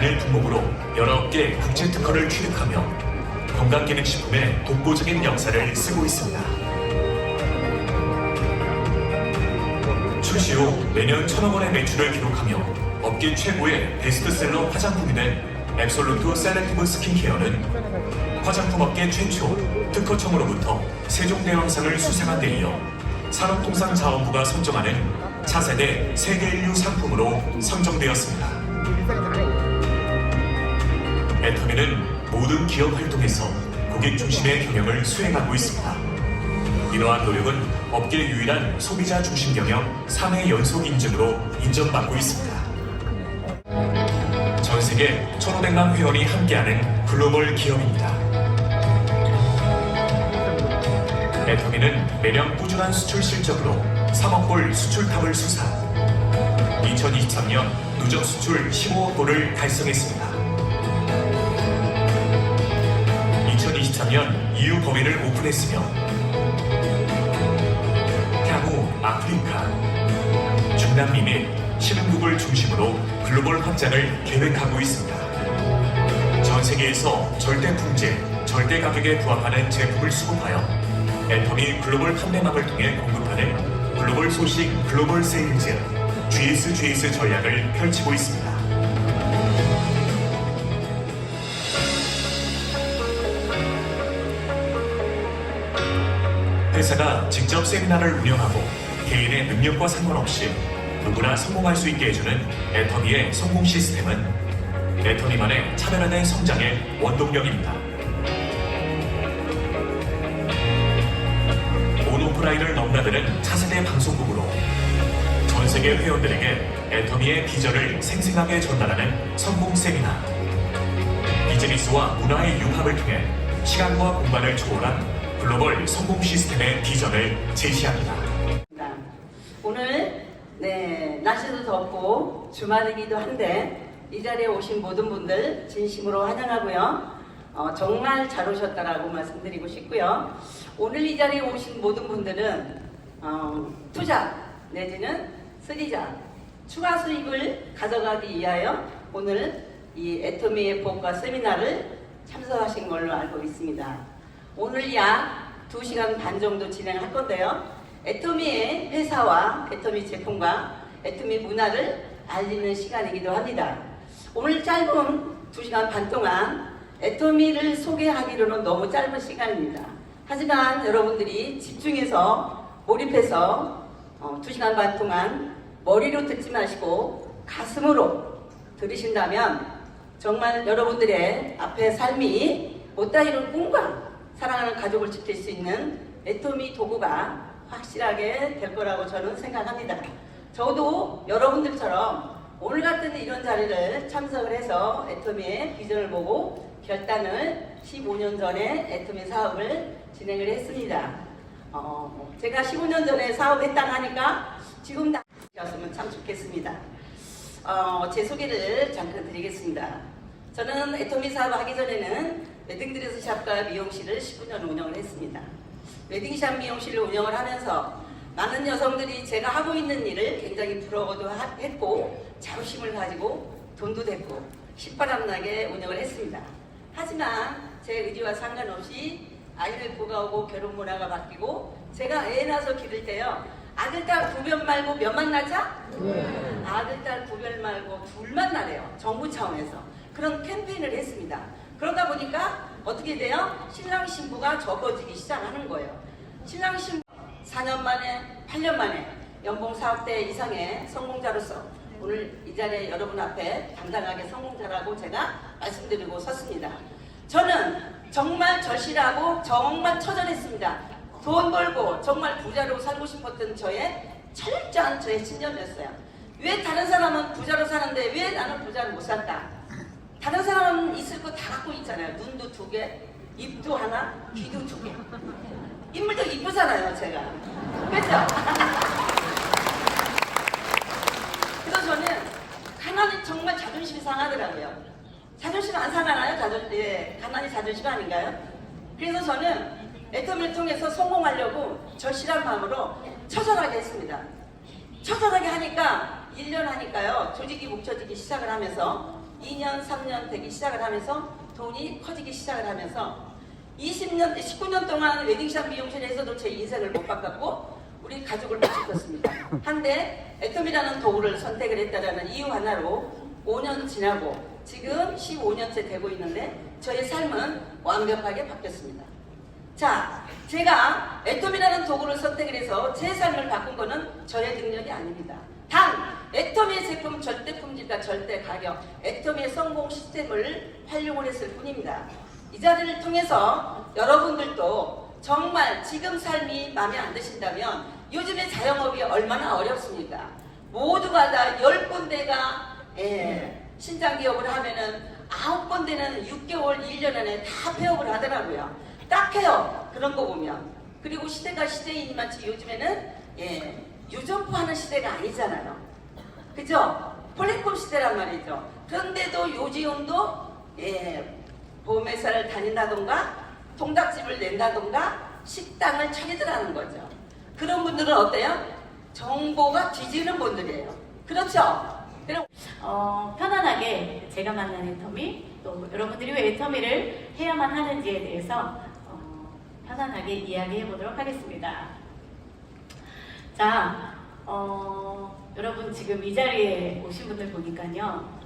단일 품목으로 여러 업계 국제 특허를 취득하며 건강기능식품의 독보적인 역사를 쓰고 있습니다. 출시 후 매년 1,000억 원의 매출을 기록하며 업계 최고의 베스트셀러 화장품이 된 앱솔루트 셀렉티브 스킨케어는 화장품 업계 최초 특허청으로부터 세종대왕상을 수상한 데 이어 산업통상자원부가 선정하는 차세대 세계인류 상품으로 선정되었습니다. 애터미는 모든 기업 활동에서 고객 중심의 경영을 수행하고 있습니다. 이러한 노력은 업계 유일한 소비자 중심 경영 3회 연속 인증으로 인정받고 있습니다. 전 세계 1,500만 회원이 함께하는 글로벌 기업입니다. 애터미는 매년 꾸준한 수출 실적으로 3억 불 수출탑을 수사, 2023년 누적 수출 15억 불을 달성했습니다. 2023년 EU 거래를 오픈했으며 향후 아프리카, 중남미 및 신흥국을 중심으로 글로벌 확장을 계획하고 있습니다. 전 세계에서 절대 품질, 절대 가격에 부합하는 제품을 수급하여 애터미 글로벌 판매망을 통해 공급하는 글로벌 소식 글로벌 세일즈 GS 전략을 펼치고 있습니다. 회사가 직접 세미나를 운영하고 개인의 능력과 상관없이 누구나 성공할 수 있게 해주는 애터미의 성공 시스템은 애터미만의 차별화된 성장의 원동력입니다. 온 오프라인을 넘나드는 차세대 방송국으로 전 세계 회원들에게 애터미의 비전을 생생하게 전달하는 성공 세미나, 비즈니스와 문화의 융합을 통해 시간과 공간을 초월한 글로벌 성공 시스템의 비전을 제시합니다. 오늘 날씨도 덥고 주말이기도 한데 이 자리에 오신 모든 분들 진심으로 환영하고요. 정말 잘 오셨다라고 말씀드리고 싶고요. 오늘 이 자리에 오신 모든 분들은 투자 내지는 쓰리자 추가 수익을 가져가기 위하여 오늘 이 애터미의 복과 세미나를 참석하신 걸로 알고 있습니다. 오늘 약 2시간 반 정도 진행할 건데요. 애터미의 회사와 애터미 제품과 애터미 문화를 알리는 시간이기도 합니다. 오늘 짧은 2시간 반 동안 애터미를 소개하기로는 너무 짧은 시간입니다. 하지만 여러분들이 집중해서 몰입해서 2시간 반 동안 머리로 듣지 마시고 가슴으로 들으신다면 정말 여러분들의 앞에 삶이 못다 이룬 꿈과 사랑하는 가족을 지킬 수 있는 애터미 도구가 확실하게 될 거라고 저는 생각합니다. 저도 여러분들처럼 오늘 같은 이런 자리를 참석을 해서 애터미의 비전을 보고 결단을 15년 전에 애터미 사업을 진행을 했습니다. 제가 15년 전에 사업했다고 하니까 지금 다 였으면 참 좋겠습니다. 제 소개를 잠깐 드리겠습니다. 저는 애터미 사업 하기 전에는 웨딩드레스 샵과 미용실을 19년 운영을 했습니다. 웨딩샵 미용실을 운영을 하면서 많은 여성들이 제가 하고 있는 일을 굉장히 부러워도 했고 자부심을 가지고 돈도 됐고 신바람나게 운영을 했습니다. 하지만 제 의지와 상관없이 아이를 보가오고 결혼 문화가 바뀌고 제가 애 낳아서 기를 때요. 아들, 딸 구별 말고 몇만 낳자? 아들, 딸 구별 말고 둘만 낳아요. 정부 차원에서. 그런 캠페인을 했습니다. 그러다 보니까 어떻게 돼요? 신랑 신부가 적어지기 시작하는 거예요. 신랑 신부 4년 만에 8년 만에 연봉 4억대 이상의 성공자로서 오늘 이 자리에 여러분 앞에 당당하게 성공자라고 제가 말씀드리고 섰습니다. 저는 정말 절실하고 정말 처절했습니다. 돈 벌고 정말 부자로 살고 싶었던 저의 철저한 저의 신념이었어요. 왜 다른 사람은 부자로 사는데 왜 나는 부자로 못 살까? 다른 사람은 있을 거 다 갖고 있잖아요. 눈도 2개, 입도 하나, 귀도 2개. 인물도 이쁘잖아요, 제가. 그렇죠? 그래서 저는 가난이 정말 자존심이 상하더라고요. 자존심 안 상하나요? 가난이 자존심 아닌가요? 그래서 저는 애터미를 통해서 성공하려고 절실한 마음으로 처절하게 했습니다. 처절하게 하니까 1년 하니까요. 조직이 뭉쳐지기 시작을 하면서 2년, 3년 되기 시작을 하면서 돈이 커지기 시작을 하면서 20년, 19년 동안 웨딩샵 미용실에서도 제 인생을 못 바꿨고 우리 가족을 못 지켰습니다. 한데 애톰이라는 도구를 선택을 했다라는 이유 하나로 5년 지나고 지금 15년째 되고 있는데 저의 삶은 완벽하게 바뀌었습니다. 자, 제가 애톰이라는 도구를 선택을 해서 제 삶을 바꾼 거는 저의 능력이 아닙니다. 단, 애톰의 제품 절대 품질과 절대 가격, 애톰의 성공 시스템을 활용을 했을 뿐입니다. 이 자리를 통해서 여러분들도 정말 지금 삶이 마음에 안 드신다면 요즘에 자영업이 얼마나 어렵습니까? 모두가 다 10군데가 신장 기업을 하면은 9군데는 6개월, 1년 안에 다 폐업을 하더라고요. 딱해요. 그런 거 보면. 그리고 시대가 시대이니만치 요즘에는 유전부 하는 시대가 아니잖아요. 그죠? 플랫폼 시대란 말이죠. 그런데도 요지용도 보험회사를 다닌다던가 통닭집을 낸다던가 식당을 차리들 하는 거죠. 그런 분들은 어때요? 정보가 뒤지는 분들이에요. 그렇죠? 그럼 편안하게 제가 만난 애터미, 또 여러분들이 왜 애터미를 해야만 하는지에 대해서 편안하게 이야기해 보도록 하겠습니다. 자, 여러분 지금 이 자리에 오신 분들 보니까요,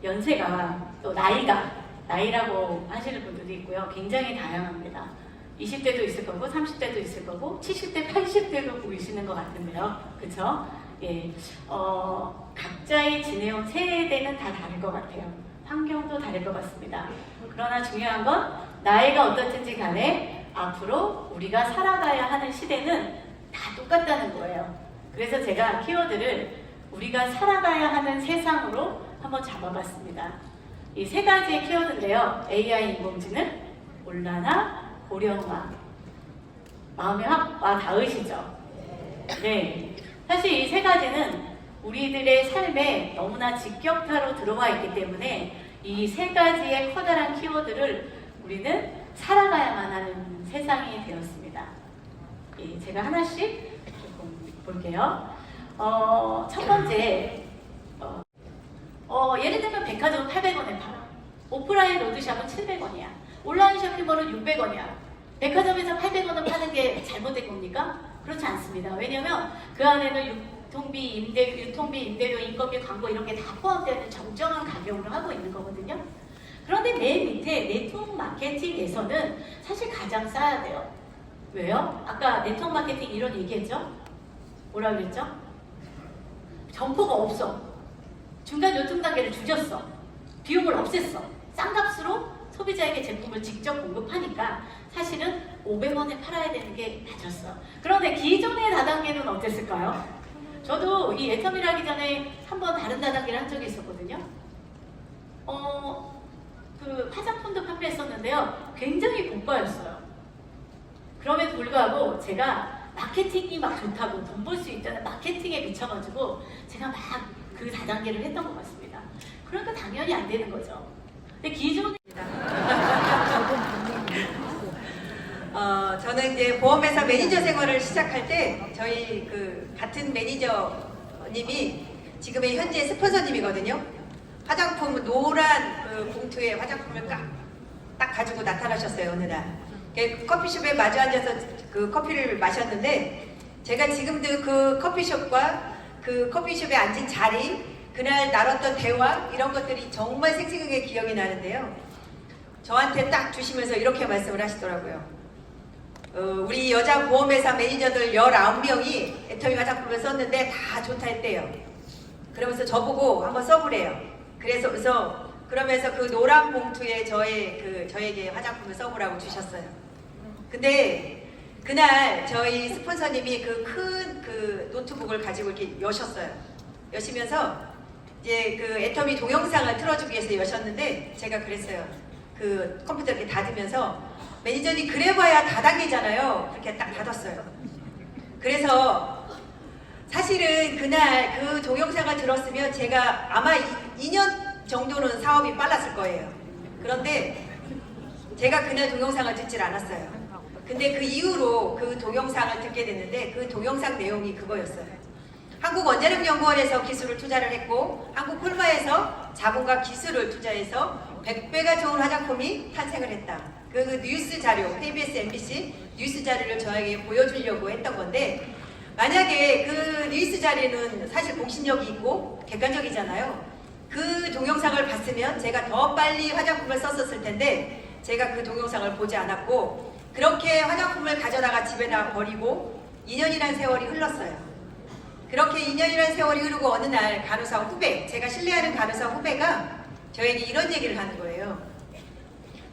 연세가 또 나이라고 하시는 분들도 있고요. 굉장히 다양합니다. 20대도 있을 거고 30대도 있을 거고 70대, 80대도 보이시는 것 같은데요. 그쵸? 예, 각자의 지내온 세대는 다 다를 것 같아요. 환경도 다를 것 같습니다. 그러나 중요한 건 나이가 어떻든지 간에 앞으로 우리가 살아가야 하는 시대는 다 똑같다는 거예요. 그래서 제가 키워드를 우리가 살아가야 하는 세상으로 한번 잡아봤습니다. 이 세 가지의 키워드인데요. AI 인공지능, 온난화, 고령화. 마음에 확 와 닿으시죠? 네. 사실 이 세 가지는 우리들의 삶에 너무나 직격타로 들어와 있기 때문에 이 세 가지의 커다란 키워드를 우리는 살아가야만 하는 세상이 되었습니다. 예, 제가 하나씩 조금 볼게요. 첫 번째, 예를 들면 백화점은 800원에 팔아. 오프라인 로드샵은 700원이야. 온라인 쇼핑몰은 600원이야. 백화점에서 800원을 파는 게 잘못된 겁니까? 그렇지 않습니다. 왜냐면 그 안에는 유통비, 임대료, 인건비, 광고 이런 게 다 포함되는 정정한 가격으로 하고 있는 거거든요. 그런데 맨 밑에 네트워크 마케팅에서는 사실 가장 싸야 돼요. 왜요? 아까 네트워크 마케팅 이런 얘기했죠? 뭐라 그랬죠? 점포가 없어. 중간 요청 단계를 줄였어. 비용을 없앴어. 싼 값으로 소비자에게 제품을 직접 공급하니까 사실은 500원에 팔아야 되는 게 맞았어. 그런데 기존의 다단계는 어땠을까요? 저도 이 애텀이를 하기 전에 한번 다른 다단계를 한 적이 있었거든요. 그 화장품도 판매했었는데요. 굉장히 고가였어요. 그럼에도 불구하고 제가 마케팅이 막 좋다고 돈 벌 수 있다는 마케팅에 미쳐가지고 제가 막 그 다단계를 했던 것 같습니다. 그러니까 당연히 안 되는 거죠. 근데 기존에 저는 이제 보험회사 매니저 생활을 시작할 때 저희 그 같은 매니저님이 지금의 현재 스폰서님이거든요. 화장품 노란 그 봉투에 화장품을 딱 가지고 나타나셨어요 어느 날. 커피숍에 마주 앉아서 그 커피를 마셨는데 제가 지금도 그 커피숍과 그 커피숍에 앉은 자리, 그날 나눴던 대화 이런 것들이 정말 생생하게 기억이 나는데요. 저한테 딱 주시면서 이렇게 말씀을 하시더라고요. 우리 여자 보험회사 매니저들 19명이 애터미 화장품을 썼는데 다 좋다 했대요. 그러면서 저보고 한번 써보래요. 그러면서 그 노란 봉투에 저에게 화장품을 써보라고 주셨어요. 근데 그날 저희 스폰서님이 그 큰 그 노트북을 가지고 이렇게 여셨어요. 여시면서 이제 그 애터미 동영상을 틀어주기 위해서 여셨는데 제가 그랬어요. 그 컴퓨터 이렇게 닫으면서 매니저님 그래봐야 다단계잖아요. 그렇게 딱 닫았어요. 그래서 사실은 그날 그 동영상을 들었으면 제가 아마 2년 정도는 사업이 빨랐을 거예요. 그런데 제가 그날 동영상을 듣질 않았어요. 근데 그 이후로 그 동영상을 듣게 됐는데 그 동영상 내용이 그거였어요. 한국원자력연구원에서 기술을 투자를 했고 한국콜마에서 자본과 기술을 투자해서 100배가 좋은 화장품이 탄생을 했다. 그 뉴스 자료, KBS, MBC 뉴스 자료를 저에게 보여주려고 했던 건데 만약에 그 뉴스 자료는 사실 공신력이 있고 객관적이잖아요. 그 동영상을 봤으면 제가 더 빨리 화장품을 썼었을 텐데 제가 그 동영상을 보지 않았고 그렇게 화장품을 가져다가 집에다 버리고 2년이라는 세월이 흘렀어요. 그렇게 2년이라는 세월이 흐르고 어느 날 간호사 후배, 제가 신뢰하는 간호사 후배가 저에게 이런 얘기를 하는 거예요.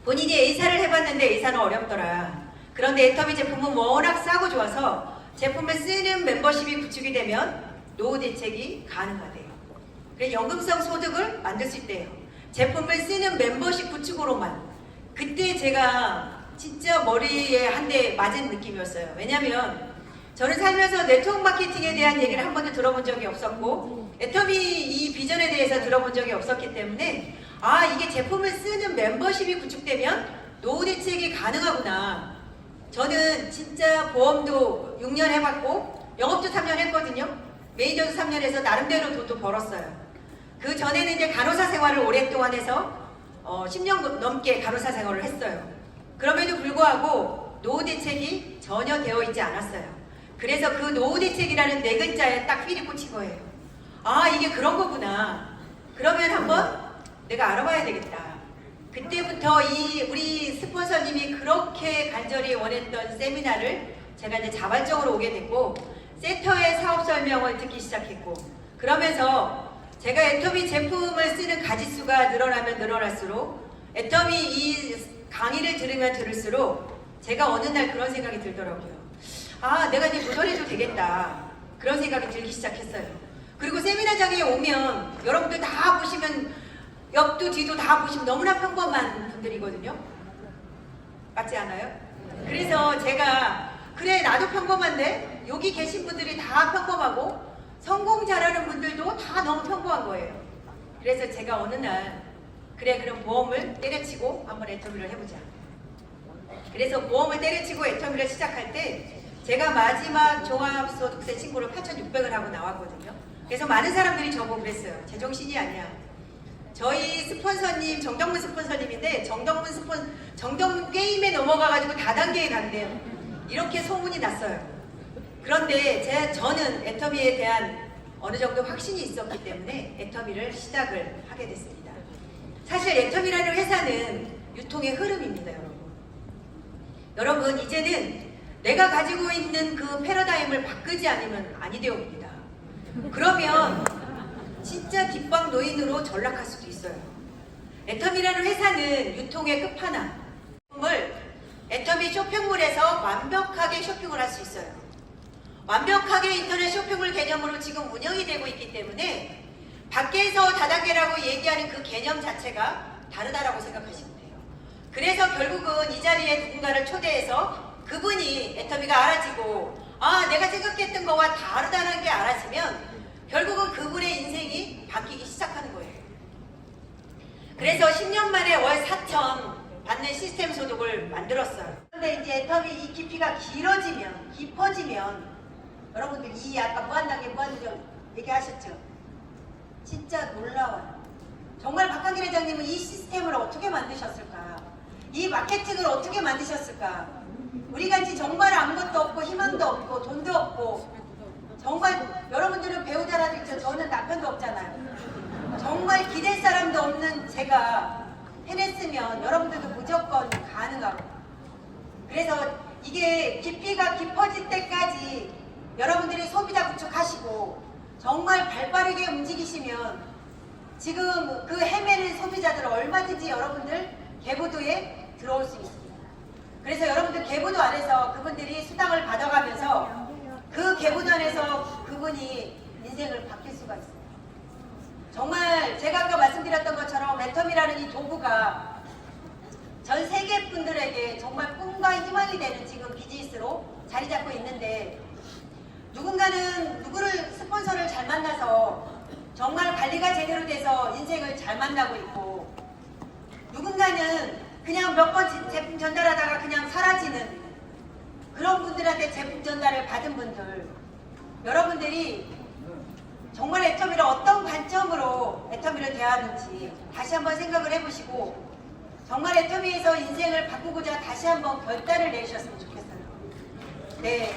본인이 A사를 해봤는데 A사는 어렵더라. 그런데 애터미 제품은 워낙 싸고 좋아서 제품을 쓰는 멤버십이 구축이 되면 노후 대책이 가능하대요. 그래서 연금성 소득을 만들 수 있대요. 제품을 쓰는 멤버십 구축으로만. 그때 제가 진짜 머리에 한 대 맞은 느낌이었어요. 왜냐면 저는 살면서 네트워크 마케팅에 대한 얘기를 한 번도 들어본 적이 없었고 애터미 이 비전에 대해서 들어본 적이 없었기 때문에 아 이게 제품을 쓰는 멤버십이 구축되면 노후 대책이 가능하구나. 저는 진짜 보험도 6년 해봤고 영업도 3년 했거든요. 매니저도 3년 해서 나름대로 돈도 벌었어요. 그 전에는 이제 간호사 생활을 오랫동안 해서 10년 넘게 간호사 생활을 했어요. 그럼에도 불구하고 노후 대책이 전혀 되어 있지 않았어요. 그래서 그 노후 대책이라는 네 글자에 딱 삘이 꽂힌 거예요. 아 이게 그런 거구나. 그러면 한번 내가 알아봐야 되겠다. 그때부터 우리 스폰서님이 그렇게 간절히 원했던 세미나를 제가 이제 자발적으로 오게 됐고 세터의 사업 설명을 듣기 시작했고 그러면서 제가 애터미 제품을 쓰는 가지수가 늘어나면 늘어날수록 애터미 이 강의를 들으면 들을수록 제가 어느 날 그런 생각이 들더라고요. 아 내가 이제 도전해도 되겠다. 그런 생각이 들기 시작했어요. 그리고 세미나장에 오면 여러분들 다 보시면 옆도 뒤도 다 보시면 너무나 평범한 분들이거든요. 맞지 않아요? 그래서 제가 그래 나도 평범한데 여기 계신 분들이 다 평범하고 성공 잘하는 분들도 다 너무 평범한 거예요. 그래서 제가 어느 날 그래 그럼 보험을 때려치고 한번 애터미를 해보자. 그래서 보험을 때려치고 애터미를 시작할 때 제가 마지막 종합소득세 신고를 8,600을 하고 나왔거든요. 그래서 많은 사람들이 저보고 그랬어요. 제정신이 아니야. 저희 스폰서님 정덕문 스폰서님인데 정덕문 게임에 넘어가가지고 다단계에 간대요. 이렇게 소문이 났어요. 그런데 저는 애터미에 대한 어느 정도 확신이 있었기 때문에 애터미를 시작을 하게 됐습니다. 사실 애터미라는 회사는 유통의 흐름입니다, 여러분. 여러분 이제는 내가 가지고 있는 그 패러다임을 바꾸지 않으면 아니 되옵니다. 그러면 진짜 뒷방 노인으로 전락할 수도 있어요. 애터미라는 회사는 유통의 끝판왕. 애터미 쇼핑몰에서 완벽하게 쇼핑을 할 수 있어요. 완벽하게 인터넷 쇼핑몰 개념으로 지금 운영이 되고 있기 때문에 밖에서 다단계라고 얘기하는 그 개념 자체가 다르다라고 생각하시면 돼요. 그래서 결국은 이 자리에 누군가를 초대해서 그분이 애터미가 알아지고 아 내가 생각했던 거와 다르다는 게 알아지면 결국은 그분의 인생이 바뀌기 시작하는 거예요. 그래서 10년 만에 월 4천 받는 시스템 소득을 만들었어요. 그런데 이제 애터미 이 깊이가 길어지면 깊어지면 여러분들 이 아까 무한단계 무한도전 얘기하셨죠? 진짜 놀라워요. 정말 박한길 회장님은 이 시스템을 어떻게 만드셨을까? 이 마케팅을 어떻게 만드셨을까? 우리같이 정말 아무것도 없고 희망도 없고 돈도 없고 정말 여러분들은 배우자라도 있죠. 저는 남편도 없잖아요. 정말 기댈 사람도 없는 제가 해냈으면 여러분들도 무조건 가능하고 그래서 이게 깊이가 깊어질 때까지 여러분들이 소비자 구축하시고 정말 발빠르게 움직이시면 지금 그 헤매는 소비자들은 얼마든지 여러분들 개보도에 들어올 수 있습니다. 그래서 여러분들 개보도 안에서 그분들이 수당을 받아가면서 그 개보도 안에서 그분이 인생을 바뀔 수가 있습니다. 정말 제가 아까 말씀드렸던 것처럼 애터미라는 이 도구가 전 세계 분들에게 정말 꿈과 희망이 되는 지금 비즈니스로 자리 잡고 있는데 누군가는 누구를 스폰서를 잘 만나서 정말 관리가 제대로 돼서 인생을 잘 만나고 있고 누군가는 그냥 몇 번 제품 전달하다가 그냥 사라지는 그런 분들한테 제품 전달을 받은 분들 여러분들이 정말 애터미를 어떤 관점으로 애터미를 대하는지 다시 한번 생각을 해보시고 정말 애터미에서 인생을 바꾸고자 다시 한번 결단을 내주셨으면 좋겠어요. 네.